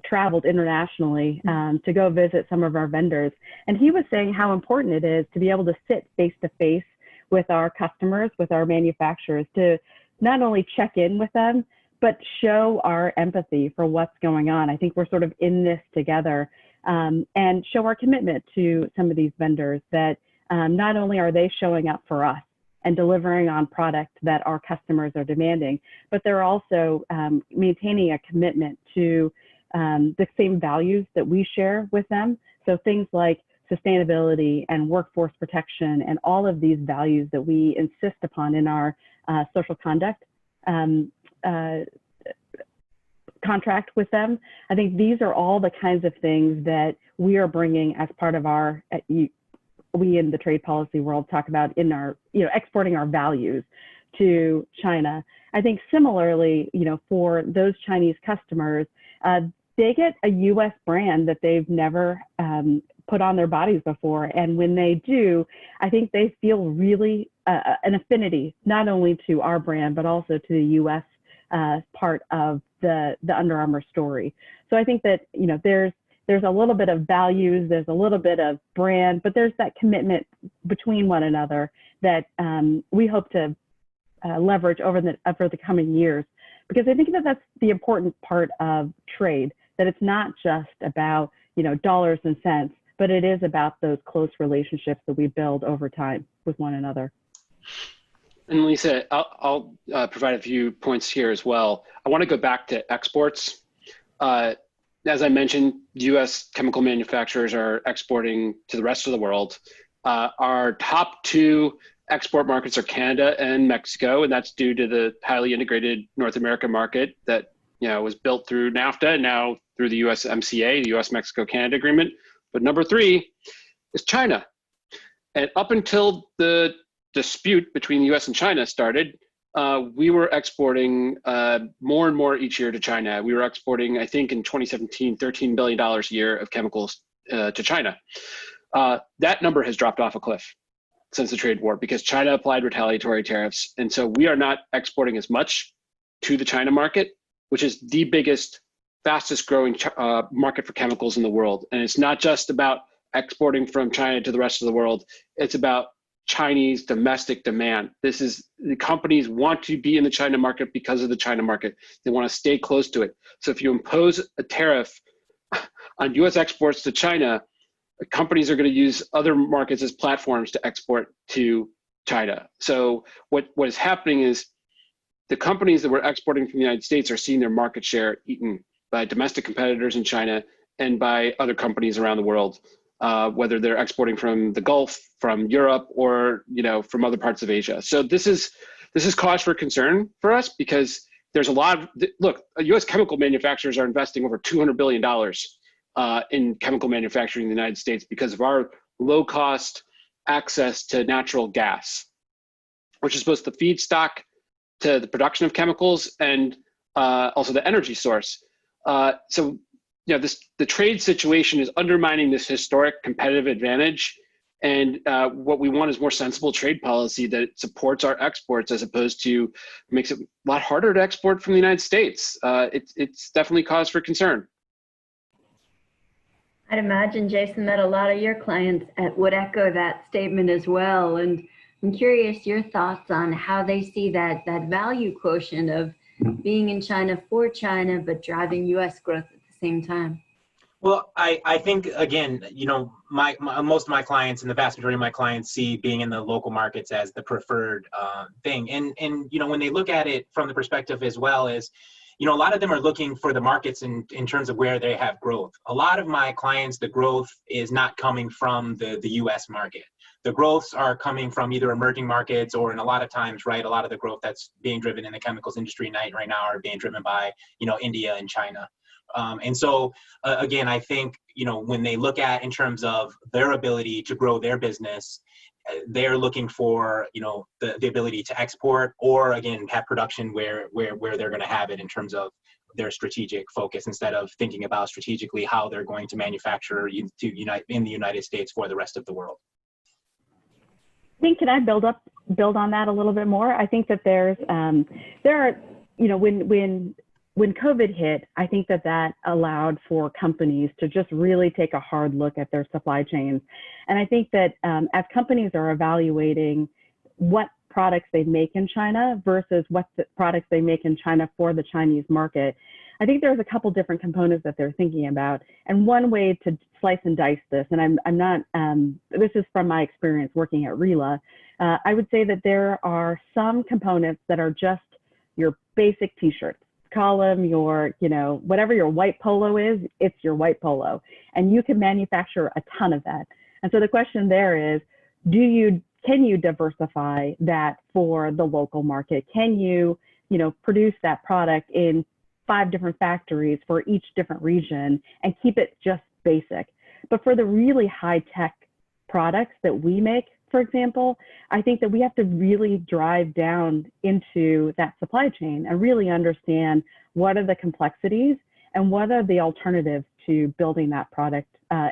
traveled internationally to go visit some of our vendors. And he was saying how important it is to be able to sit face to face with our customers, with our manufacturers, to not only check in with them, but show our empathy for what's going on. I think we're sort of in this together, and show our commitment to some of these vendors that not only are they showing up for us and delivering on product that our customers are demanding, but they're also maintaining a commitment to the same values that we share with them. So things like sustainability and workforce protection and all of these values that we insist upon in our social conduct contract with them. I think these are all the kinds of things that we are bringing as part of our, we in the trade policy world talk about in our, exporting our values to China. I think similarly, for those Chinese customers, they get a US brand that they've never put on their bodies before. And when they do, I think they feel really an affinity, not only to our brand, but also to the US part of the Under Armour story. So I think that, there's a little bit of values, there's a little bit of brand, but there's that commitment between one another that we hope to leverage over the coming years. Because I think that that's the important part of trade, that it's not just about, dollars and cents, but it is about those close relationships that we build over time with one another. And Lisa, I'll provide a few points here as well. I want to go back to exports. As I mentioned, US chemical manufacturers are exporting to the rest of the world. Our top two export markets are Canada and Mexico, and that's due to the highly integrated North American market that was built through NAFTA and now through the USMCA, the US-Mexico-Canada agreement. But number three is China. And up until the dispute between the US and China started, we were exporting more and more each year to China. We were exporting, I think in 2017, $13 billion a year of chemicals to China. That number has dropped off a cliff since the trade war because China applied retaliatory tariffs. And so we are not exporting as much to the China market, which is the biggest, fastest growing market for chemicals in the world. And it's not just about exporting from China to the rest of the world. It's about Chinese domestic demand. The companies want to be in the China market because of the China market. They want to stay close to it. So if you impose a tariff on US exports to China, companies are going to use other markets as platforms to export to China. So what is happening is the companies that were exporting from the United States are seeing their market share eaten by domestic competitors in China and by other companies around the world, whether they're exporting from the Gulf, from Europe, or from other parts of Asia. So this is cause for concern for us because there's a lot of, look, U.S. chemical manufacturers are investing over $200 billion in chemical manufacturing in the United States because of our low cost access to natural gas, which is both the feedstock to the production of chemicals and also the energy source. So, the trade situation is undermining this historic competitive advantage. And what we want is more sensible trade policy that supports our exports as opposed to makes it a lot harder to export from the United States. It's definitely cause for concern. I'd imagine, Jason, that a lot of your clients would echo that statement as well. And I'm curious your thoughts on how they see that value quotient of being in China for China, but driving U.S. growth at the same time. Well, I think, again, most of my clients and the vast majority of my clients see being in the local markets as the preferred thing. And when they look at it from the perspective as well as, a lot of them are looking for the markets in terms of where they have growth. A lot of my clients, the growth is not coming from the U.S. market. The growths are coming from either emerging markets or, in a lot of times, right, a lot of the growth that's being driven in the chemicals industry right now are being driven by, India and China. And so, again, I think, when they look at in terms of their ability to grow their business, they're looking for, the ability to export or, again, have production where they're going to have it in terms of their strategic focus instead of thinking about strategically how they're going to manufacture in the United States for the rest of the world. I think, can I build on that a little bit more? I think that there are, when COVID hit, I think that allowed for companies to just really take a hard look at their supply chains. And I think that as companies are evaluating what products they make in China versus what the products they make in China for the Chinese market, I think there's a couple different components that they're thinking about. And one way to slice and dice this, and I'm not, this is from my experience working at RILA, I would say that there are some components that are just your basic t-shirts. Call them your, whatever your white polo is, it's your white polo. And you can manufacture a ton of that. And so the question there is, can you diversify that for the local market? Can you, produce that product in 5 different factories for each different region and keep it just basic? But for the really high tech products that we make, for example, I think that we have to really drive down into that supply chain and really understand what are the complexities and what are the alternatives to building that product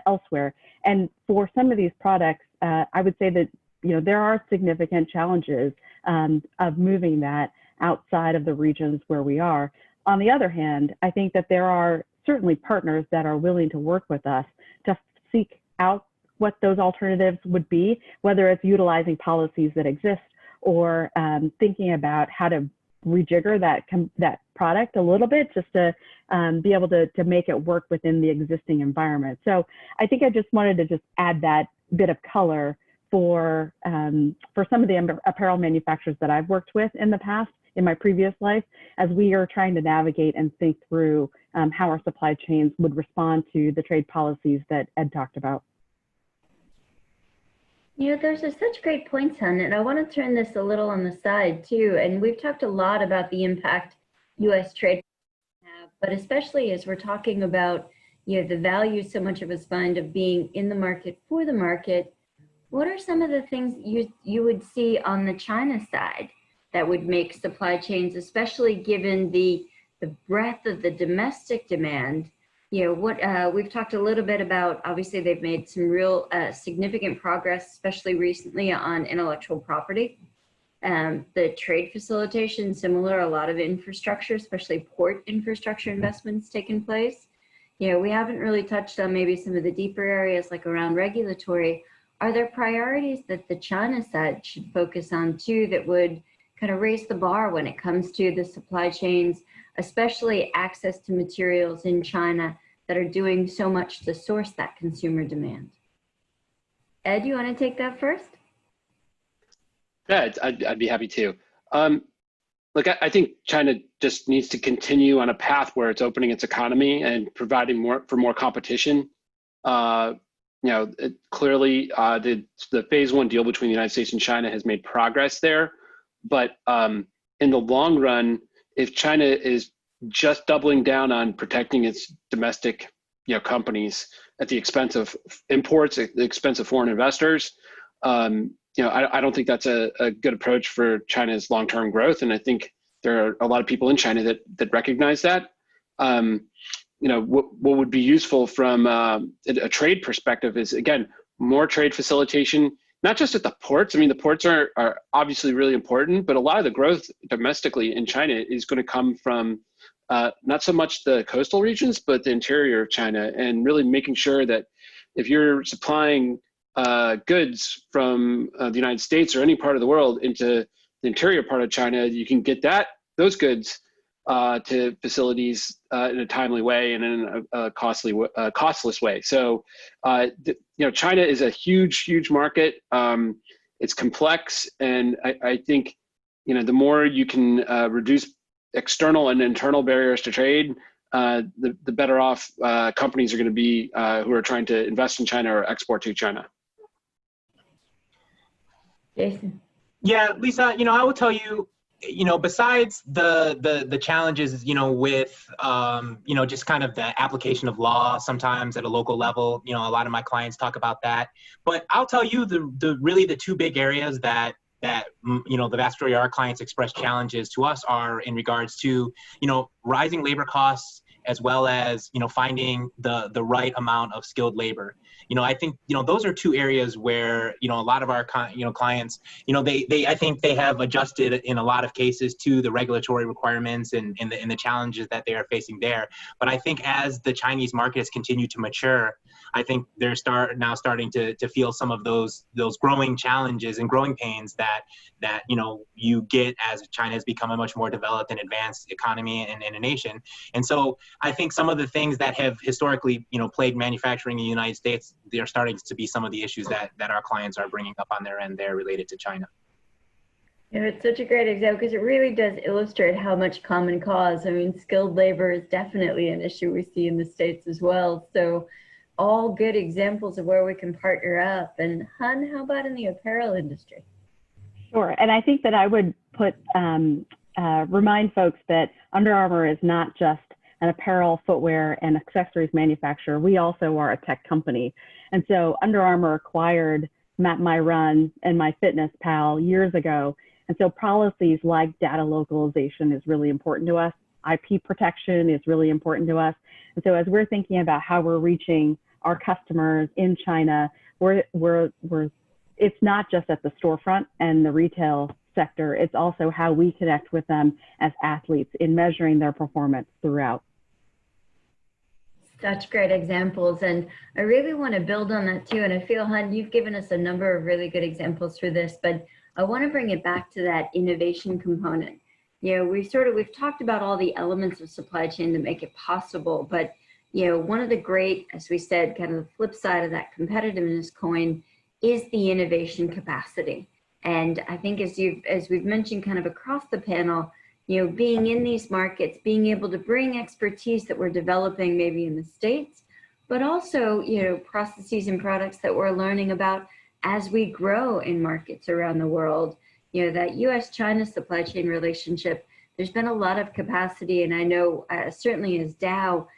elsewhere. And for some of these products, I would say that there are significant challenges of moving that outside of the regions where we are. On the other hand, I think that there are certainly partners that are willing to work with us to seek out what those alternatives would be, whether it's utilizing policies that exist or thinking about how to rejigger that product a little bit just to be able to make it work within the existing environment. So I think I just wanted to just add that bit of color for some of the apparel manufacturers that I've worked with in the past, in my previous life, as we are trying to navigate and think through how our supply chains would respond to the trade policies that Ed talked about. There's such great points on it. And I want to turn this a little on the side too. And we've talked a lot about the impact U.S. trade have, but especially as we're talking about, the value so much of us find of being in the market for the market. What are some of the things you would see on the China side that would make supply chains, especially given the breadth of the domestic demand? We've talked a little bit about, obviously they've made some real significant progress, especially recently on intellectual property. The trade facilitation, similar, a lot of infrastructure, especially port infrastructure investments taking place. We haven't really touched on maybe some of the deeper areas like around regulatory. Are there priorities that the China side should focus on too that would kind of raise the bar when it comes to the supply chains, especially access to materials in China that are doing so much to source that consumer demand? Ed, you want to take that first? Yeah, I'd be happy to. Look, I think China just needs to continue on a path where it's opening its economy and providing more competition. Clearly the phase 1 deal between the United States and China has made progress there, but in the long run, if China is just doubling down on protecting its domestic, companies at the expense of imports, at the expense of foreign investors, I don't think that's a good approach for China's long-term growth. And I think there are a lot of people in China that recognize that. What would be useful from a trade perspective is, again, more trade facilitation, not just at the ports. I mean, the ports are obviously really important, but a lot of the growth domestically in China is going to come from not so much the coastal regions, but the interior of China, and really making sure that if you're supplying goods from the United States or any part of the world into the interior part of China, you can get those goods to facilities in a timely way and in a costless way. So, China is a huge market. It's complex, and I think, the more you can reduce external and internal barriers to trade, the better off companies are going to be who are trying to invest in China or export to China. Jason. Yeah, Lisa, I will tell you, besides the challenges, with, just kind of the application of law sometimes at a local level, a lot of my clients talk about that. But I'll tell you really the two big areas that the vast majority of our clients express challenges to us are in regards to, rising labor costs, as well as, finding the right amount of skilled labor. I think, those are two areas where, a lot of our, clients, I think they have adjusted in a lot of cases to the regulatory requirements and the challenges that they are facing there. But I think as the Chinese markets continue to mature, I think they're now starting to feel some of those growing challenges and growing pains that you get as China has become a much more developed and advanced economy and a nation. And so I think some of the things that have historically plagued manufacturing in the United States, they are starting to be some of the issues that our clients are bringing up on their end there related to China. It's such a great example because it really does illustrate how much common cause. I mean, skilled labor is definitely an issue we see in the States as well. So all good examples of where we can partner up. And Han, how about in the apparel industry? Sure, and I think that I would remind folks that Under Armour is not just an apparel, footwear, and accessories manufacturer. We also are a tech company. And so Under Armour acquired My Run and MyFitnessPal years ago. And so policies like data localization is really important to us. IP protection is really important to us. And so as we're thinking about how we're reaching our customers in China, it's not just at the storefront and the retail sector, it's also how we connect with them as athletes in measuring their performance throughout. Such great examples, and I really want to build on that too. And I feel, Han, you've given us a number of really good examples for this, but I want to bring it back to that innovation component. We've talked about all the elements of supply chain that make it possible, but one of the great, as we said, kind of the flip side of that competitiveness coin is the innovation capacity. And I think as we've mentioned kind of across the panel, being in these markets, being able to bring expertise that we're developing maybe in the States, but also, processes and products that we're learning about as we grow in markets around the world. That US-China supply chain relationship, there's been a lot of capacity, and I know certainly as Dow,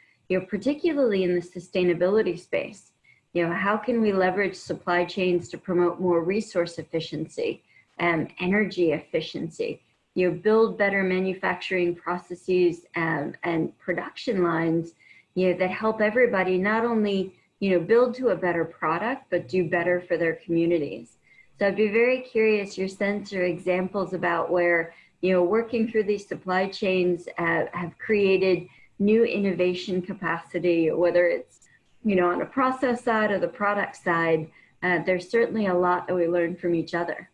particularly in the sustainability space, how can we leverage supply chains to promote more resource efficiency and energy efficiency? Build better manufacturing processes and production lines, that help everybody not only, build to a better product, but do better for their communities. So I'd be very curious your sense or examples about where, working through these supply chains have created new innovation capacity, whether it's, on the process side or the product side. There's certainly a lot that we learn from each other.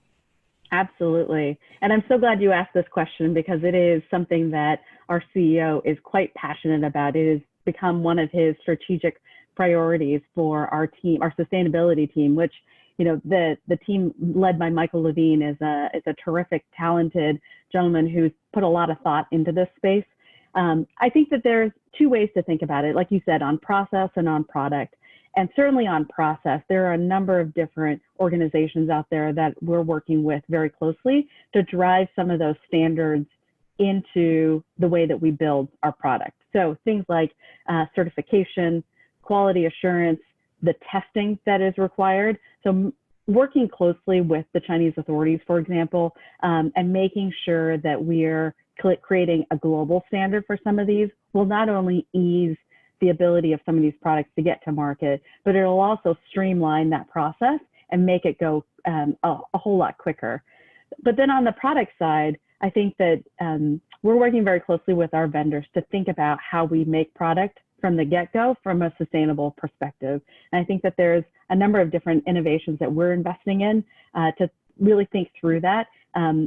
Absolutely. And I'm so glad you asked this question because it is something that our CEO is quite passionate about. It has become one of his strategic priorities for our team, our sustainability team, which, the team led by Michael Levine is a terrific, talented gentleman who's put a lot of thought into this space. I think that there's two ways to think about it, like you said, on process and on product. And certainly on process, there are a number of different organizations out there that we're working with very closely to drive some of those standards into the way that we build our product. So things like certification, quality assurance, the testing that is required. So working closely with the Chinese authorities, for example, and making sure that we're creating a global standard for some of these will not only ease the ability of some of these products to get to market, but it'll also streamline that process and make it go a whole lot quicker. But then on the product side, I think that we're working very closely with our vendors to think about how we make product from the get-go from a sustainable perspective. And I think that there's a number of different innovations that we're investing in to really think through that.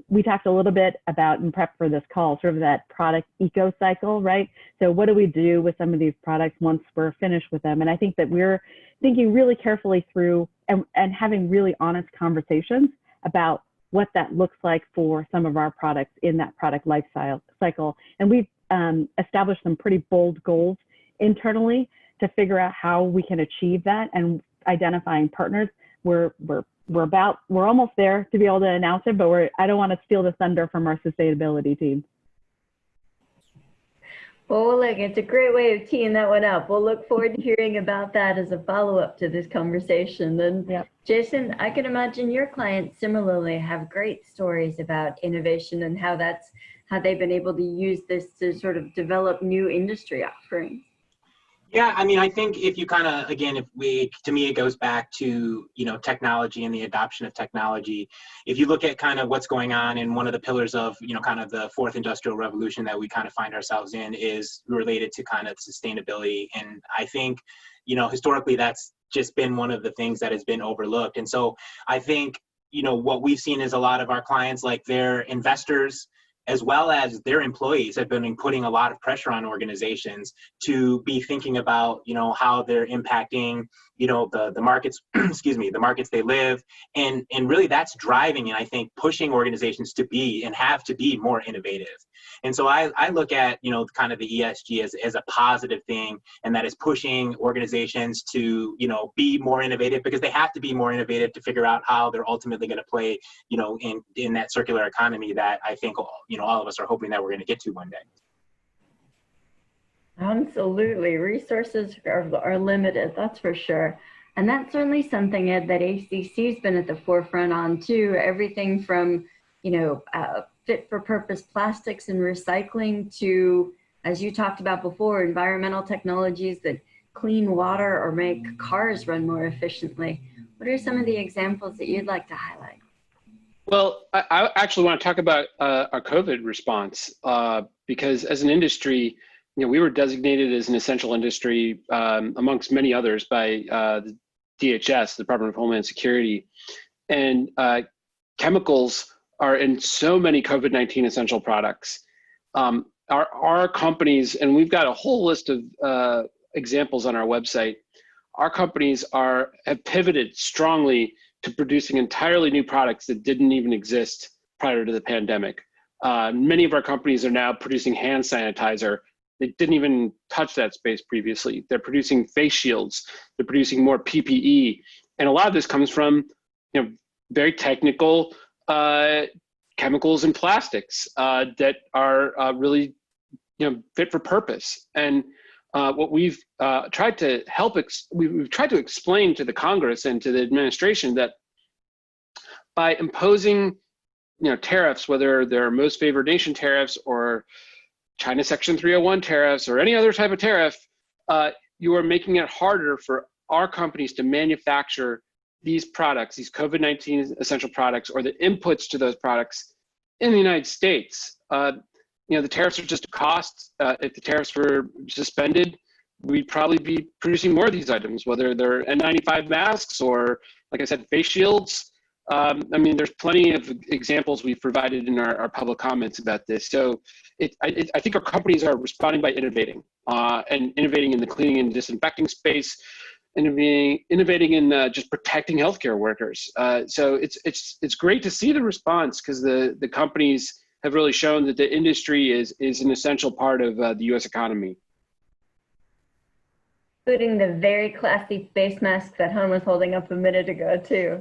We talked a little bit about in prep for this call, sort of that product eco cycle, right? So what do we do with some of these products once we're finished with them? And I think that we're thinking really carefully through and having really honest conversations about what that looks like for some of our products in that product life cycle. And we've established some pretty bold goals internally to figure out how we can achieve that, and identifying partners. We're almost there to be able to announce it, but I don't want to steal the thunder from our sustainability team. Well, look, it's a great way of teeing that one up. We'll look forward to hearing about that as a follow-up to this conversation. And yep. Jason, I can imagine your clients similarly have great stories about innovation and how they've been able to use this to sort of develop new industry offerings. Yeah, I mean, I think if you kind of, again, to me, it goes back to, technology and the adoption of technology. If you look at kind of what's going on, and one of the pillars of, kind of the fourth industrial revolution that we kind of find ourselves in is related to kind of sustainability. And I think, historically, that's just been one of the things that has been overlooked. And so I think, what we've seen is a lot of our clients, like their investors, as well as their employees, have been putting a lot of pressure on organizations to be thinking about, how they're impacting, the markets, excuse me, the markets they live. And really that's driving, and I think pushing organizations to be and have to be more innovative. And so I look at, kind of the ESG as a positive thing, and that is pushing organizations to, be more innovative, because they have to be more innovative to figure out how they're ultimately going to play, in that circular economy that I think, all of us are hoping that we're going to get to one day. Absolutely. Resources are limited, that's for sure. And that's certainly something, Ed, that ACC's been at the forefront on too. Everything from, fit for purpose plastics and recycling to, as you talked about before, environmental technologies that clean water or make cars run more efficiently. What are some of the examples that you'd like to highlight? Well, I actually want to talk about our COVID response because as an industry, we were designated as an essential industry amongst many others by the DHS, the Department of Homeland Security, and chemicals are in so many COVID-19 essential products. Our companies, and we've got a whole list of examples on our website, our companies have pivoted strongly to producing entirely new products that didn't even exist prior to the pandemic. Many of our companies are now producing hand sanitizer. They didn't even touch that space previously. They're producing face shields. They're producing more PPE. And a lot of this comes from very technical chemicals and plastics that are really fit for purpose. And what we've tried to we've tried to explain to the Congress and to the administration that by imposing tariffs, whether they're most favored nation tariffs or China Section 301 tariffs or any other type of tariff, you are making it harder for our companies to manufacture these products, these COVID-19 essential products, or the inputs to those products in the United States. The tariffs are just a cost. If the tariffs were suspended, we'd probably be producing more of these items, whether they're N95 masks or, like I said, face shields. There's plenty of examples we've provided in our public comments about this. So I think our companies are responding by innovating and innovating in the cleaning and disinfecting space, innovating in just protecting healthcare workers. So it's great to see the response, because the companies have really shown that the industry is an essential part of the U.S. economy. Including the very classy face masks that Han was holding up a minute ago too.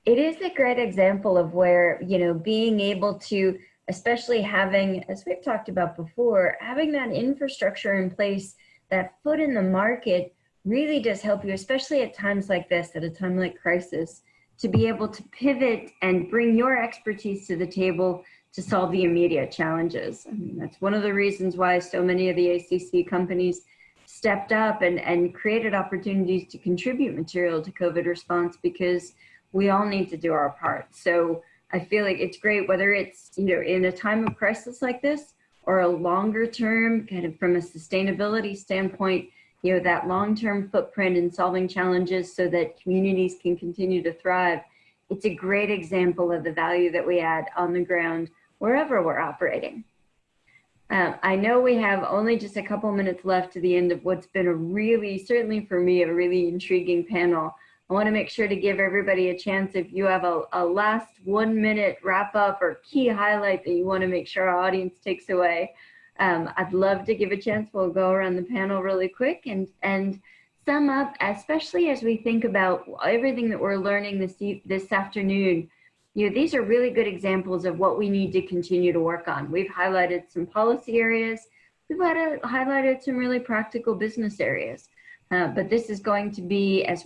It is a great example of where, being able to especially having, as we've talked about before, having that infrastructure in place, that foot in the market really does help you, especially at times like this, at a time like crisis, to be able to pivot and bring your expertise to the table to solve the immediate challenges. I mean, that's one of the reasons why so many of the ACC companies stepped up and created opportunities to contribute material to COVID response, because we all need to do our part. So I feel like it's great, whether it's, you know, in a time of crisis like this or a longer term, kind of from a sustainability standpoint, you know, that long-term footprint in solving challenges so that communities can continue to thrive. It's a great example of the value that we add on the ground wherever we're operating. I know we have only just a couple minutes left to the end of what's been a really, certainly for me, a really intriguing panel. I want to make sure to give everybody a chance, if you have a last 1 minute wrap up or key highlight that you want to make sure our audience takes away. I'd love to give a chance. We'll go around the panel really quick and sum up, especially as we think about everything that we're learning this afternoon. You know, these are really good examples of what we need to continue to work on. We've highlighted some policy areas. We've highlighted some really practical business areas. But this is going to be, as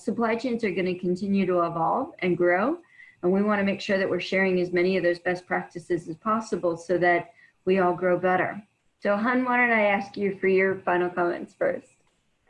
supply chains are going to continue to evolve and grow, and we want to make sure that we're sharing as many of those best practices as possible so that we all grow better. So Han, why don't I ask you for your final comments first?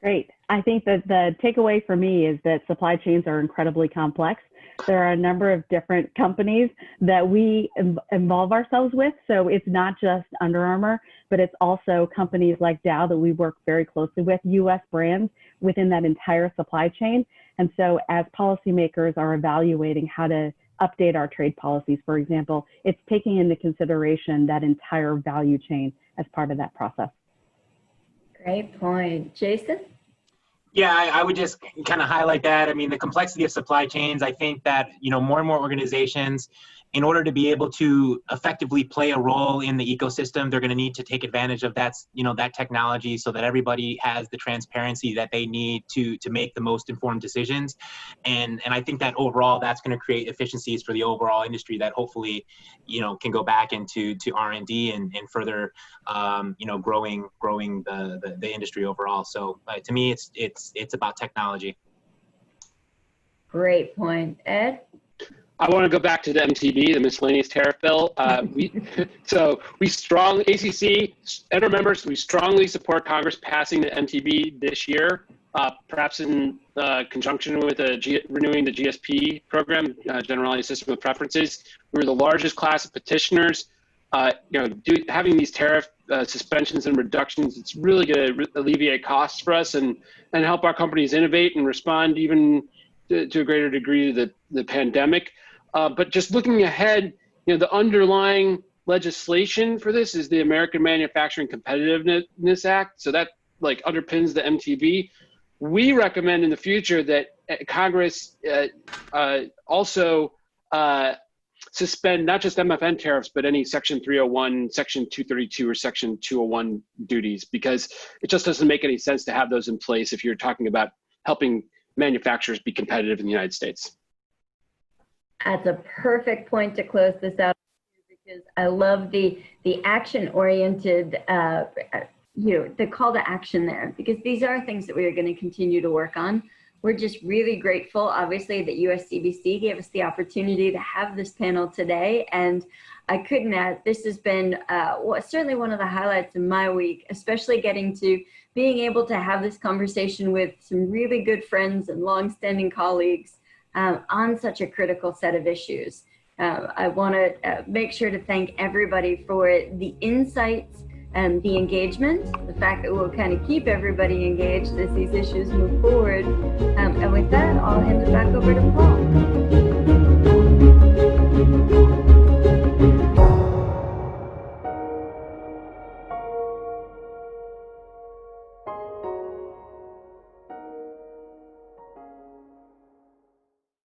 Great. I think that the takeaway for me is that supply chains are incredibly complex. There are a number of different companies that we involve ourselves with. So it's not just Under Armour, but it's also companies like Dow that we work very closely with, US brands within that entire supply chain. And so as policymakers are evaluating how to update our trade policies, for example, it's taking into consideration that entire value chain as part of that process. Great point. Jason? Yeah, I would just kind of highlight that. I mean, the complexity of supply chains, I think that, you know, more and more organizations, in order to be able to effectively play a role in the ecosystem, they're going to need to take advantage of that, you know, that technology so that everybody has the transparency that they need to make the most informed decisions. And I think that overall, that's going to create efficiencies for the overall industry that hopefully, you know, can go back into R&D and further, you know, growing the industry overall. So to me, it's about technology. Great point. Ed? I want to go back to the MTB, the Miscellaneous Tariff Bill. We strongly, ACC and our members, we strongly support Congress passing the MTB this year, perhaps in conjunction with renewing the GSP program, Generalized System of Preferences. We were the largest class of petitioners. Having these tariff suspensions and reductions, it's really going to alleviate costs for us and help our companies innovate and respond even to a greater degree to the pandemic. But just looking ahead, you know, the underlying legislation for this is the American Manufacturing Competitiveness Act. So that like underpins the MTB. We recommend in the future that Congress also suspend not just MFN tariffs, but any Section 301, Section 232, or Section 201 duties, because it just doesn't make any sense to have those in place if you're talking about helping manufacturers be competitive in the United States. That's a perfect point to close this out, because I love the action-oriented, the call to action there, because these are things that we are going to continue to work on. We're just really grateful, obviously, that USCBC gave us the opportunity to have this panel today. And I couldn't add, this has been certainly one of the highlights of my week, especially being able to have this conversation with some really good friends and longstanding colleagues on such a critical set of issues. I want to make sure to thank everybody for the insights and the engagement, the fact that we'll kind of keep everybody engaged as these issues move forward. And with that, I'll hand it back over to Paul.